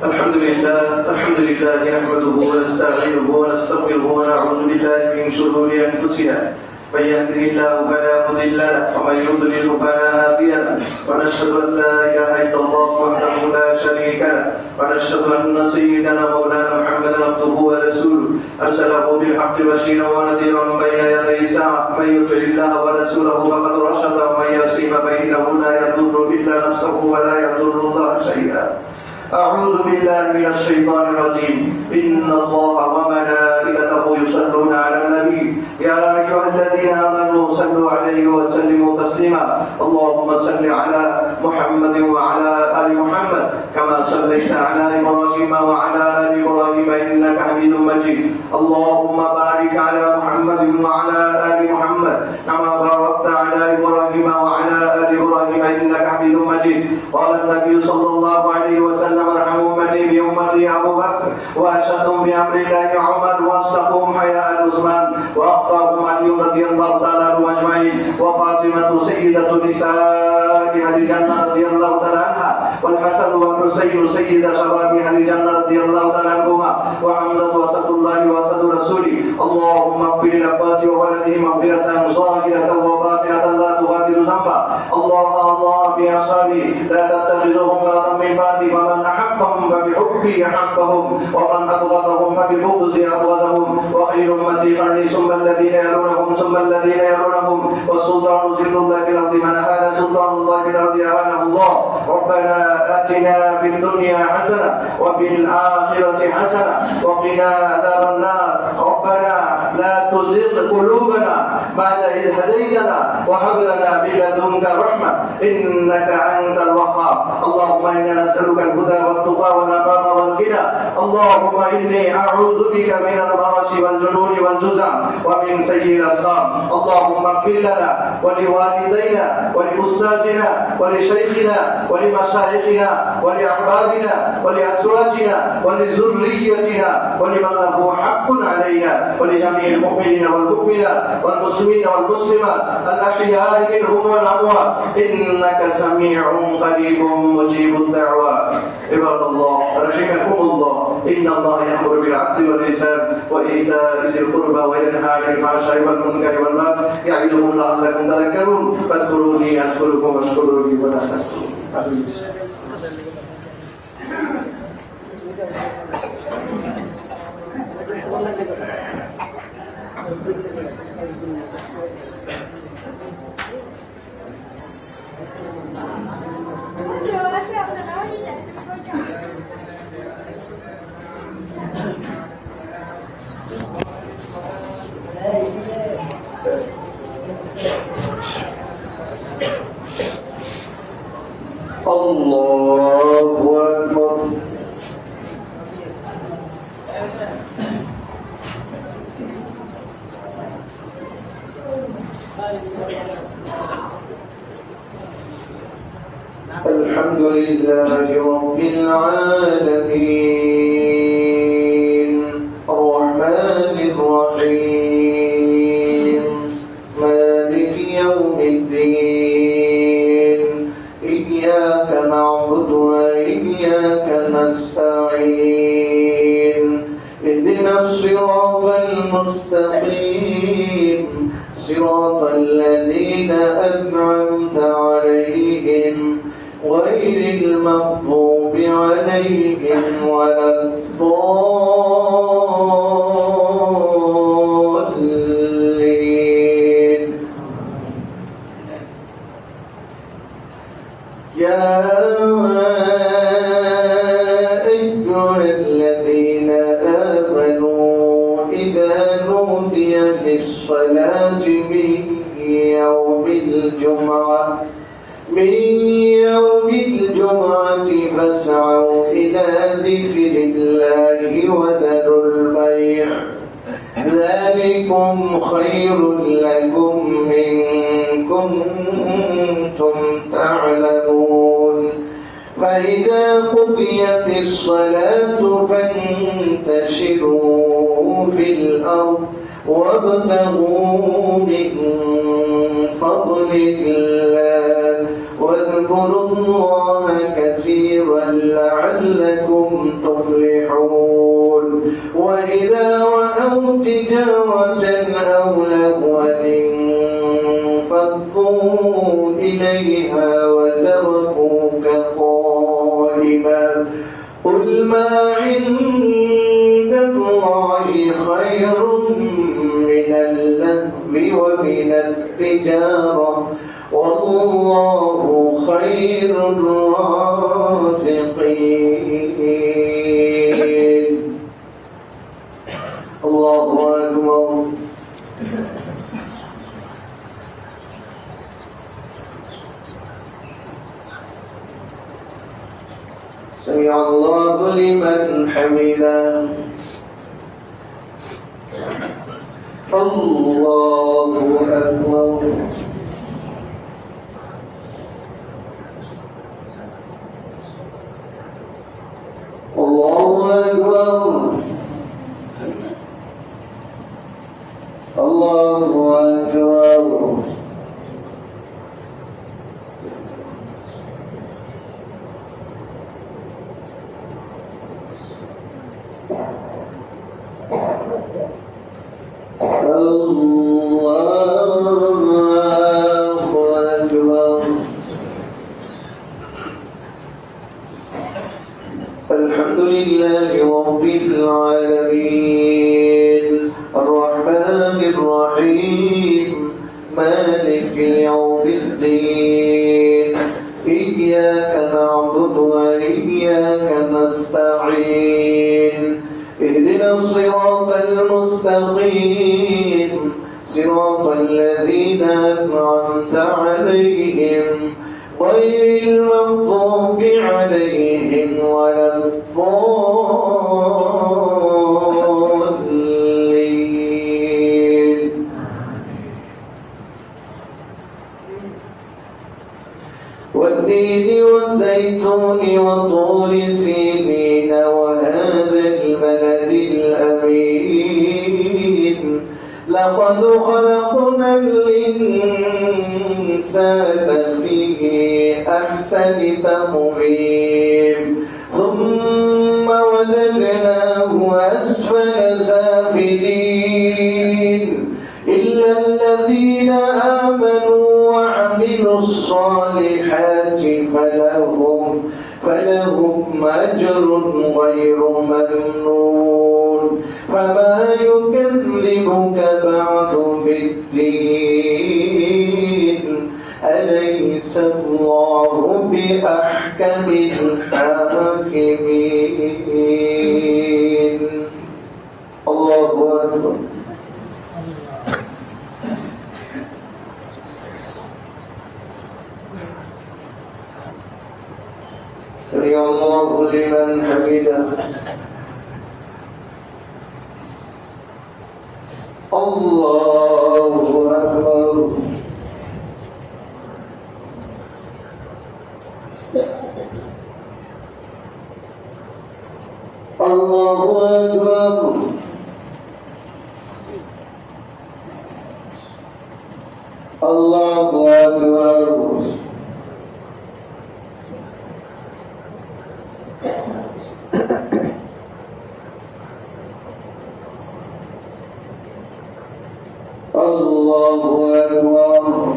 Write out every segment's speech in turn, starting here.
الحمد لله نحمده ونستعينه ونستغفره ونعوذ بالله من شرور أنفسنا من يهده الله فلا مضل له ومن يضلل فلا هادي له ونشهد أن لا إله إلا الله وحده لا شريك له ونشهد أن سيدنا مولانا محمدا عبده ورسوله أرسله بالحق بشيرا ونذيرا بين يدي الساعة من يطع الله ورسوله فقد رشد ومن يعصم فإنه لا يضر إلا نفسه ولا يضر الله شيئا. أعوذ بالله من الشيطان الرجيم. إن الله وملائكته يصلون على النبي يا أيها الذين آمنوا صلوا عليه وسلموا تسليما. اللهم صل على محمد وعلى آل محمد كما صليت على إبراهيم وعلى آل إبراهيم إنك حميد مجيد. اللهم بارك على محمد وعلى آل محمد كما باركت على إبراهيم وعلى آل إبراهيم إنك حميد مجيد. قال النبي صلى الله عليه وسلم ارحموا أمتي بأمتي أبو بكر وأشهدهم بأمر الله عمر وأصدقهم حياء عثمان وأخطاهم علي رضي الله تعالى عنه أجمعين وفاطمة سيدة نساء أهل الجنة رضي الله تعالى عنها والحسن والحسين سيد شباب أهل الجنة رضي الله تعالى عنهما وحمدة وأسد الله وأسد رسوله. اللهم اغفر للعباس وولده مغفرة ظاهرة وباطنة لا تغادر ذنبا. الله في أصحابه لا تتخذهم غرضا من بعد فمن أحبهم فبحبه أحبهم ومن أبغضهم فببغضه أبغضهم وخير أمتي قرني ثم الذين يلونهم ثم الذين يلونهم والسلطان ذل الله في الأرض من أهان سلطان الله في الأرض أهانه الله. ربنا آتنا في الدنيا حسنة وفي الآخرة حسنة وقنا عذاب النار. ربنا لا تزغ قلوبنا بعد إذ هديتنا وهب لنا من لدنك رحمة إنك أنت الوهاب. اللهم إنا نسألك الهدى والتقى والعفاف والغنى. اللهم إني أعوذ بك من البرص والجنون والجزع ومن سيء الأسقام. اللهم اغفر لنا ولوالدينا ولأستاذنا ولشيخنا ولمشايخنا ولأحبابنا ولأزواجنا ولذريتنا ولمن له حق علينا ولجميع المؤمنين والمؤمنات والمسلمين والمسلمات الأحياء منهم والأموات إنك سميع قريب مجيب الدعوات. عباد الله رحمكم الله. إن الله يأمر بالعدل والإحسان وإيتاء ذي القربى وينهى عن الفحشاء والمنكر والبغي يعظكم لعلكم تذكرون. فاذكروني أذكركم واشكروا لي ولا تكفرون. الله أكبر. الحمد لله رب العالمين الرحمن الرحيم مالك يوم الدين إياك نعبد وإياك نستعين اهدنا الصراط المستقيم صراط الذين أنعمت عليهم غير المغضوب عليهم ولا الضالين. يا أيها الذين آمنوا إذا نودي للصلاة من يوم الجمعة فاسعوا إلى ذكر الله وذروا البيع ذلكم خير لكم إن كنتم تعلمون. فإذا قضيت الصلاة فانتشروا في الأرض وابتغوا من فضل الله واذكروا الله كثيرا لعلكم تجارة أو لهوا انفضوا إليها وتركوك قائما قل ما عند الله خير من اللهو ومن التجارة والله خير الرازقين. الله أكبر. سمع الله لمن حمده. الله أكبر. الله أكبر. الله أكبر. الحمد لله رب العالمين الرحمن الرحيم مالك يوم الدين إياك نعبد وإياك نستعين اهدنا الصراط المستقيم صراط الذين أنعمت عليهم غير المغضوب عليهم ولا الضالين. والتين والزيتون وطور سينين وهذا البلد الأمين لقد خلقنا الإنسان في أحسن تقويم ثم رددناه أسفل سافلين إلا الذين آمنوا وعملوا الصالحات فلهم أجر غير ممنون فما يكذبك بعد بالدين أليس الله بأحكم الحاكمين. الله أكبر. سمع الله لمن حمده. الله أكبر. الله أكبر. الله أكبر. الله أكبر.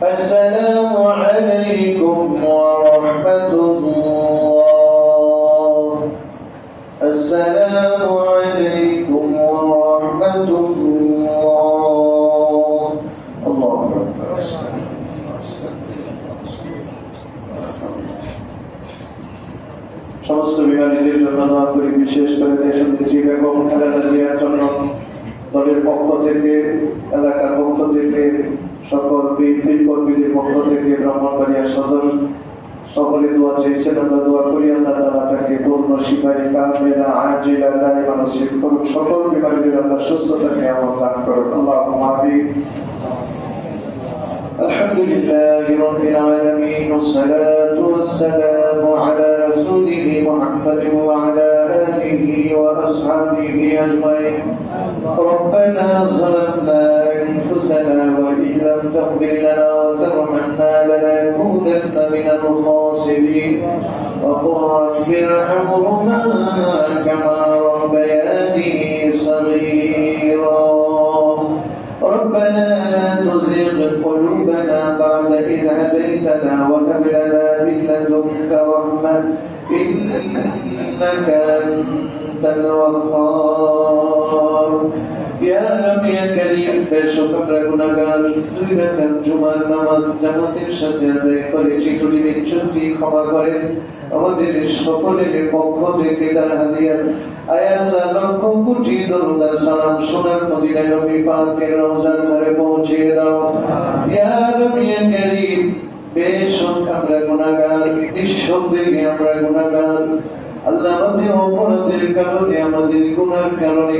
السلام عليكم ورحمة الله. السلام عليكم ورحمة الله. الله أكبر. দোয়া করি, বিশেষ করে দেশনেত্রী বেগম খালেদা জিয়ার জন্য দলের পক্ষ থেকে, এলাকার পক্ষ থেকে, সকল বিএনপি কর্মীদের পক্ষ থেকে, ব্রাহ্মণবাড়িয়া সদর সকলে দোয়া চেয়েছেন। আমরা দোয়া করি আল্লাহ তাআলা তাকে পূর্ণ শিফায়ে কামিলা আজিলা দাইমা নসিব করুন। সকল বিমারীদের আল্লাহ সুস্থতা নিয়ামত দান করুন। আল্লাহুম্মা আমিন। আলহামদুলিল্লাহি রাব্বিল আলামিন ওয়াসসালাতু ওয়াসসালামু আলা রাসূলিহি মুহাম্মাদিন ওয়া আলা আলিহি ওয়া আসহাবিহি আজমাইন। ربنا ظلمنا أنفسنا وإن لم تغفر لنا وترحمنا لنكونن من الخاسرين وقل رب ارحمهما كما ربياني صغيرا ربنا لا تزغ قلوبنا بعد إذ هديتنا وهب لنا من لدنك رحمة إنك أنت الوهاب يا رب يا كريم বেশকম গুনাহগার দুই রাকাত জুমার নামাজ জামাতের সাথে আদায় করেছি, তুমি বিচ্যুতি ক্ষমা করে আমাদের সকলের পক্ষ থেকে তার হাদিয়া আয় আল্লাহ লক্ষ কোটি দরুদ আর সালাম সোনার মদিনায় নবী পাকের রওজার ধারে পৌঁছে দাও। ইয়া রব ইয়া কারীম বেশক আমরা গুনাহগার, নিঃসন্দেহে আমরা গুনাহগার। আল্লাহ আমাদের অপরাধের কারণে, আমাদের গুনার কারণে,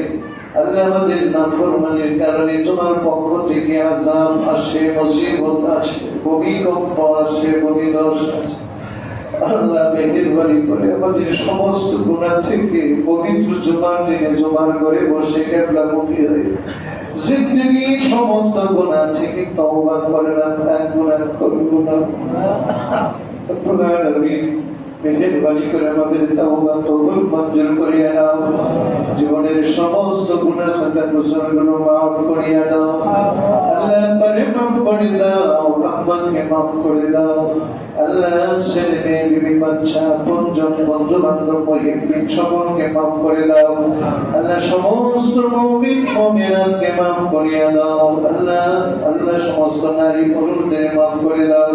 আল্লাহ আমাদের নাফরমানির কারণে তোমার পক্ষ থেকে আযাব আসে, মুসিবত আসে, ভূমিকম্প আসে, ভূমিধস আসে। আল্লাহ মেহেরবানি করে আমাদের সমস্ত গুনাহ থেকে পবিত্র জুমার দিনে জুমার করে বসে কিবলামুখী হয়ে জিন্দেগীর সমস্ত গুনাহ থেকে তওবা করলাম। এক গুনাহ করব না রব্বুল আলামিন, মেহেরবানি করে আমাদের তওবা কবুল মঞ্জুর করিয়া নাও। জীবনের সমস্ত গুনাহ খাতা কুসরগুলো মাফ করিয়া দাও। আল্লাহ পারে মাফ করে দাও, আম্মাকে মাফ করে দাও। আল্লাহ ছেলে মেয়ে বিবি বাচ্চা পঞ্জন বন্ধু বান্ধব মহিবিন সকলকে মাফ করে দাও। আল্লাহ সমস্ত মুমিন মুমিনাতকে মাফ করিয়া দাও। আল্লাহ আল্লাহ সমস্ত নারী পুরুষদের মাফ করে দাও।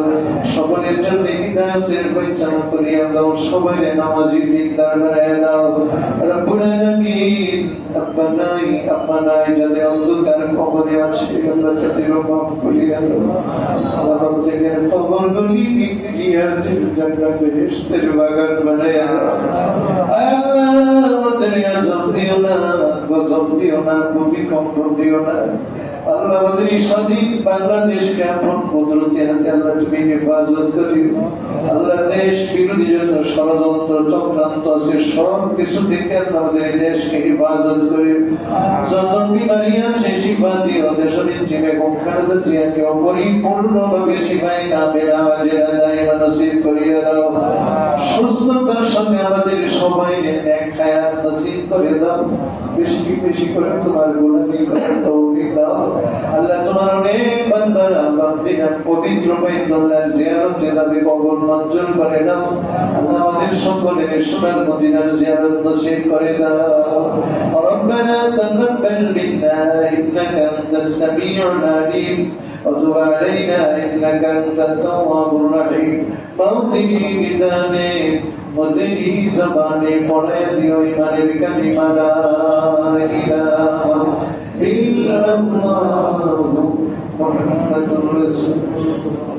সকলের জন্য হিদায়াতের ফয়সালা করিয়া দাও। সবাই নামাজি দিনদার বানায়া দাও। রব্বুল আলামিন আপনারাই যাদের অন্ধকার কবরে আছে আল্লাহ তাদের মাফ করিয়া দাও। আল্লাহ তাদের কবরগুলি জিয়ারতের জান্নাত বেহেশতের বাগান বানায়া দাও। আল্লাহ আমাদের আযাব দিও না, গজব দিও না, ভূমিকম্প দিও না। আল্লাহ আমাদের স্বাধীন বাংলাদেশকে আপন কুদরতে হাতে আল্লাহ তুমি হেফাজত করিও। আল্লাহ দেশ বিরোধী যত ষড়যন্ত্র চক্রান্ত আছে সব কিছু থেকে আমাদের দেশকে হেফাজত করিও। যত বিমারি আছে শিফা দিও। দেশনেত্রী বেগম খালেদা জিয়াকে পরিপূর্ণভাবে শিফায়ে কামিলা আজিলা দাইমা নসিব করিয়া দাও। সুস্থতার সাথে আমাদের সবাইকে নেক হায়াত নসিব করে দাও। বেশি বেশি করে তোমার গোলামি করার তৌফিক দাও। আল্লাহ তোমার অনেক বান্দারা বান্দিরা পবিত্র বাইতুল্লাহ জিয়ারতে যাবে, কবুল মঞ্জুর করে দাও। আল্লাহ আমাদের সকলের সোনার মদিনার জিয়ারত নসিব করে দাও। ربنا تقبل منا إنك أنت السميع العليم وتب علينا إنك أنت التواب الرحيم موته بدانه مدري زبانه পড়ে দিও ইমানের কালিমা লা ইলাহা ইল্লাল্লাহ মুহাম্মাদুর রাসূলুল্লাহ।